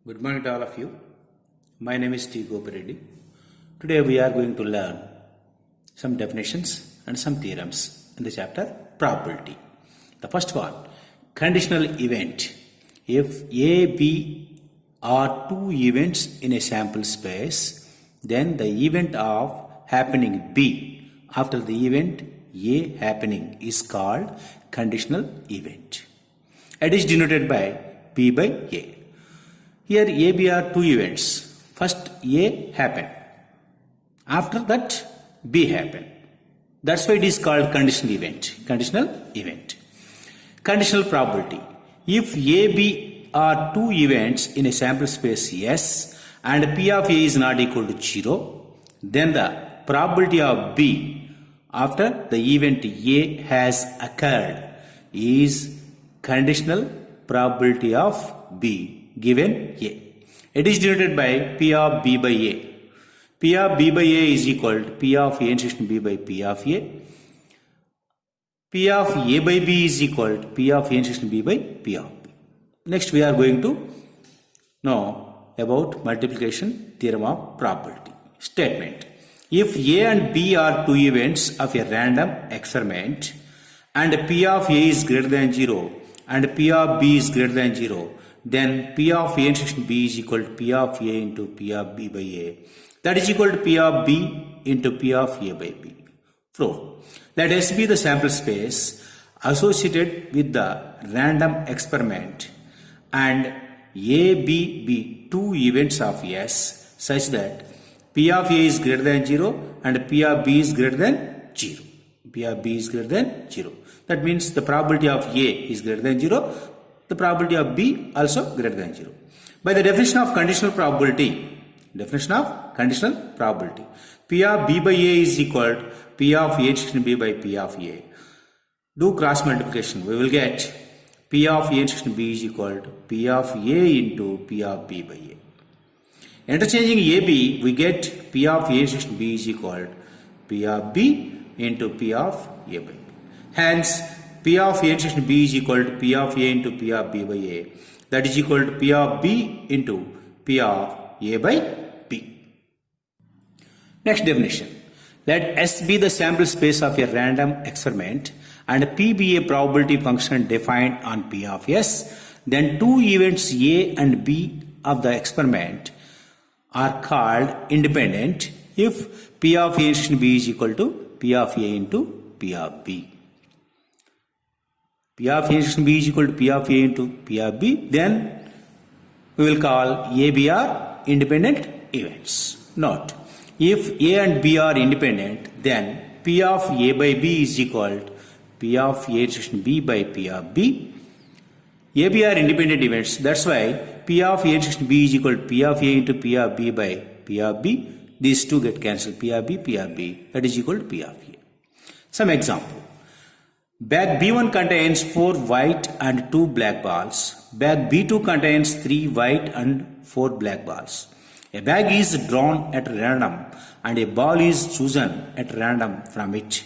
Good morning to all of you. My name is T. Gopareddy. Today we are going to learn some definitions and some theorems in the chapter probability. The first one, conditional event. If A, B are two events in a sample space, then the event of happening B after the event A happening is called conditional event. It is denoted by P by A. Here A, B are two events. First A happened. After that B happened. That's why it is called conditional event. Conditional event. Conditional probability. If A, B are two events in a sample space S and P of A is not equal to 0, then the probability of B after the event A has occurred is conditional probability of B given A. It is denoted by P of B by A. P of B by A is equal to P of A intersection B by P of A. P of A by B is equal to P of A intersection B by P of B. Next we are going to know about multiplication theorem of probability. Statement. If A and B are two events of a random experiment and P of A is greater than 0 and P of B is greater than 0, then P of A intersection B is equal to P of A into P of B by A. That is equal to P of B into P of A by B. Proof. Let S be the sample space associated with the random experiment and A, B be two events of S such that P of A is greater than 0 and P of B is greater than 0. P of B is greater than 0. That means the probability of A is greater than 0. The probability of B also greater than 0. By the definition of conditional probability, P of B by A is equal to P of A intersection B by P of A. Do cross multiplication. We will get P of A intersection B is equal to P of A into P of B by A. Interchanging AB, we get P of A intersection B is equal to P of B into P of A by B. Hence, P of A intersection B is equal to P of A into P of B by A. That is equal to P of B into P of A by B. Next definition. Let S be the sample space of a random experiment and P be a probability function defined on P of S. Then two events A and B of the experiment are called independent if P of A intersection B is equal to P of A into P of B. P of A intersection B is equal to P of A into P of B, then we will call A, B are independent events. Note, if A and B are independent, then P of A by B is equal to P of A intersection B by P of B. A, B are independent events. That's why P of A intersection B is equal to P of A into P of B by P of B. These two get cancelled. P of B, P of B. That is equal to P of A. Some example. Bag B1 contains 4 white and 2 black balls. Bag B2 contains 3 white and 4 black balls. A bag is drawn at random and a ball is chosen at random from it.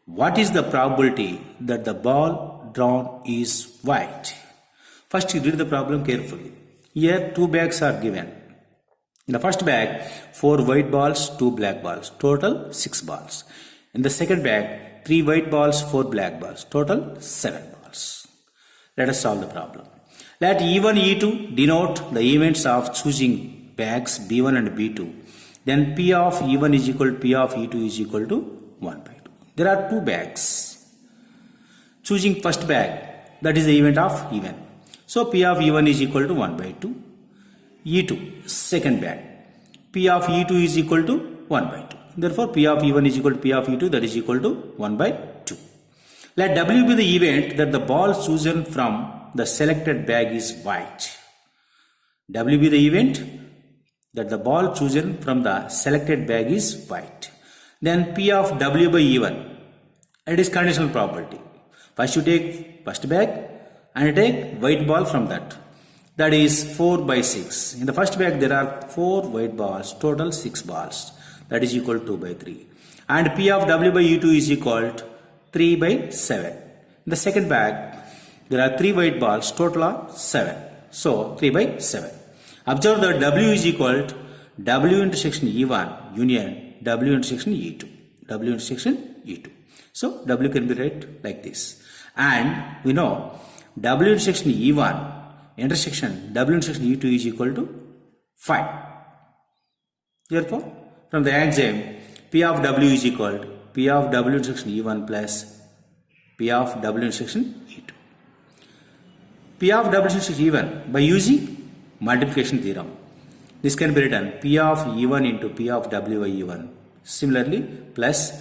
What is the probability that the ball drawn is white? First you read the problem carefully. Here 2 bags are given. In the first bag 4 white balls, 2 black balls. Total 6 balls. In the second bag 3 white balls, 4 black balls. Total 7 balls. Let us solve the problem. Let E1, E2 denote the events of choosing bags B1 and B2. Then P of E1 is equal to P of E2 is equal to 1 by 2. There are 2 bags. Choosing first bag, that is the event of E1. So P of E1 is equal to 1 by 2. E2, second bag. P of E2 is equal to 1 by 2. Therefore, P of E1 is equal to P of E2, that is equal to 1 by 2. Let W be the event that the ball chosen from the selected bag is white. W be the event that the ball chosen from the selected bag is white. Then P of W by E1, it is conditional probability. First you take first bag and you take white ball from that. That is 4 by 6. In the first bag there are 4 white balls, total 6 balls. That is equal to 2 by 3. And P of W by E2 is equal to 3 by 7. In the second bag, there are 3 white balls, total of 7. So 3 by 7. Observe that W is equal to W intersection E1 union W intersection E2. W intersection E2. So W can be written like this. And we know W intersection E1 intersection W intersection E2 is equal to 5. Therefore, from the axiom, P of W is equal to P of W intersection E1 plus P of W intersection E2. P of W intersection E1 by using multiplication theorem. This can be written P of E1 into P of W by E1. Similarly, plus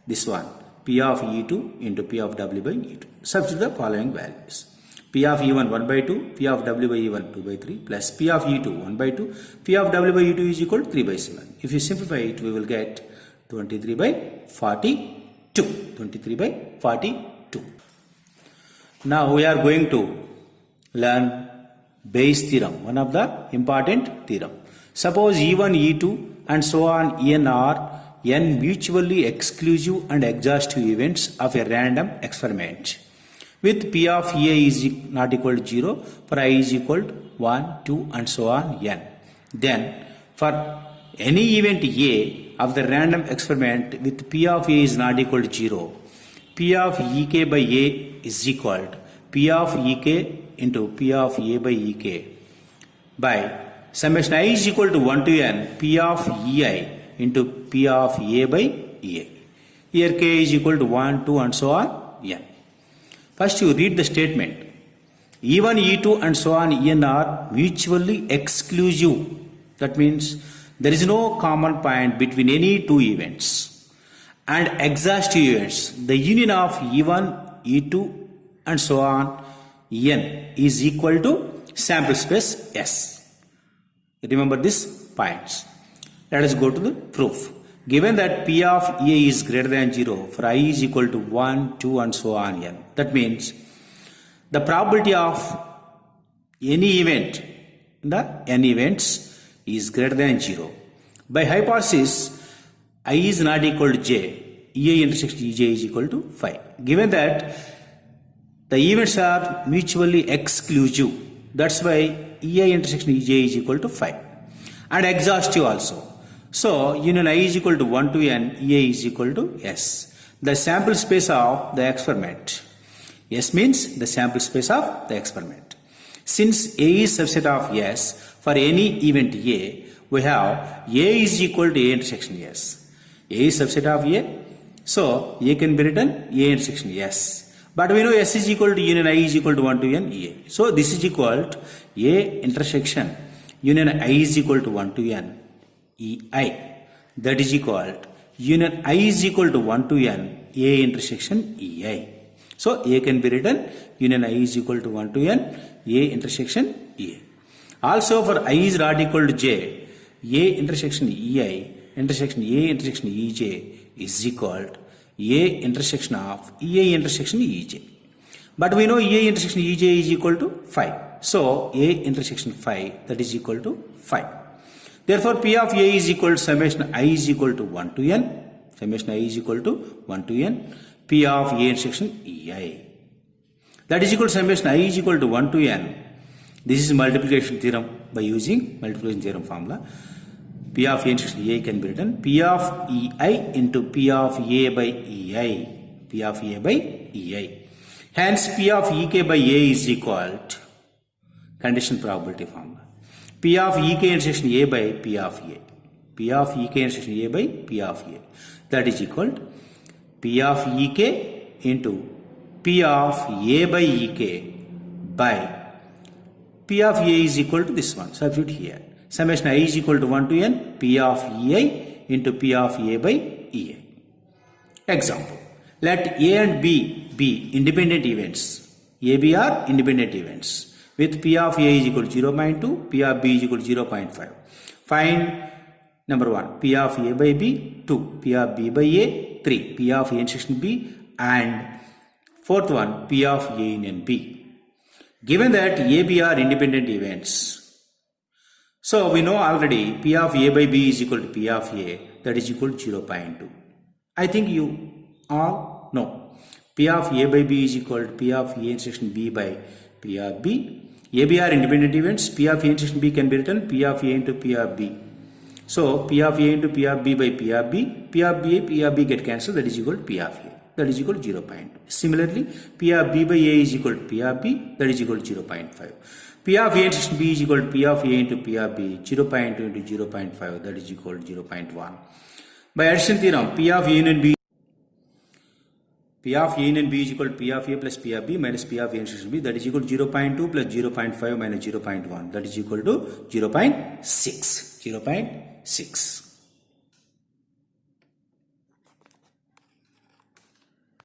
this one P of E2 into P of W by E2. Substitute the following values. P of E1 1 by 2, P of W by E1 2 by 3 plus P of E2 1 by 2, P of W by E2 is equal to 3 by 7. If you simplify it, we will get 23 by 42. 23 by 42. Now we are going to learn Bayes theorem, one of the important theorem. Suppose E1, E2 and so on N are N mutually exclusive and exhaustive events of a random experiment. With P of A is not equal to 0, for I is equal to 1, 2 and so on N. Then for any event A of the random experiment with P of A is not equal to 0, P of Ek by A is equal to P of Ek into P of A by Ek by summation I is equal to 1 to N P of Ei into P of A by Ei. Here K is equal to 1, 2 and so on N. First you read the statement. E1, E2 and so on En are mutually exclusive. That means there is no common point between any two events. And exhaustive events, the union of E1, E2 and so on N is equal to sample space S. Remember these points. Let us go to the proof. Given that P of A is greater than 0 for I is equal to 1, 2 and so on N. That means the probability of any event in the N events is greater than 0. By hypothesis, I is not equal to J, EA intersection EJ is equal to 5. Given that the events are mutually exclusive, that's why EI intersection EJ is equal to 5. And exhaustive also. So, union I is equal to 1 to N, EA is equal to S. The sample space of the experiment. S means the sample space of the experiment. Since A is subset of S, for any event A, we have A is equal to A intersection S. A is subset of A, so A can be written A intersection S. But we know S is equal to union I is equal to 1 to N EA. So this is equal to A intersection union I is equal to 1 to N EI. That is equal to union I is equal to 1 to N A intersection EI. So A can be written union I is equal to 1 to N A intersection EI. Also for I is not equal to J, A intersection EI intersection A intersection EJ is equal to A intersection of EI intersection EJ. But we know EI intersection EJ is equal to 5. So A intersection 5, that is equal to 5. Therefore P of A is equal to summation I is equal to 1 to N. Summation I is equal to 1 to N. P of A intersection EI. That is equal to summation I is equal to 1 to N. This is multiplication theorem by using multiplication theorem formula. P of A intersection EI can be written P of EI into P of A by EI. P of A by EI. Hence P of EK by A is equal to condition probability formula. P of EK intersection A by P of A. P of EK intersection A by P of A. That is equal to P of EK into P of A by EK by P of A is equal to this one. Substitute here. Summation I is equal to 1 to N P of EI into P of A by EI. Example. Let A and B be independent events. A, B are independent events. With P of A is equal to 0.2, P of B is equal to 0.5. Find number 1, P of A by B, 2, P of B by A, 3, P of A intersection B, and fourth one, P of A in B. Given that A, B are independent events, so we know already P of A by B is equal to P of A, that is equal to 0.2. I think you all know. P of A by B is equal to P of A intersection B by P of B. AB are independent events. P of A intersection B can be written P of A into P of B. So P of A into P of B by P of B, P of B get cancelled, that is equal to P of A, that is equal to 0.2. Similarly, P of B by A is equal to P of B, that is equal to 0.5. P of A intersection B is equal to P of A into P of B, 0.2 into 0.5, that is equal to 0.1. By addition theorem, P of A union B is equal to P of A plus P of B minus P of A intersection B, that is equal to 0.2 plus 0.5 minus 0.1, that is equal to 0.6.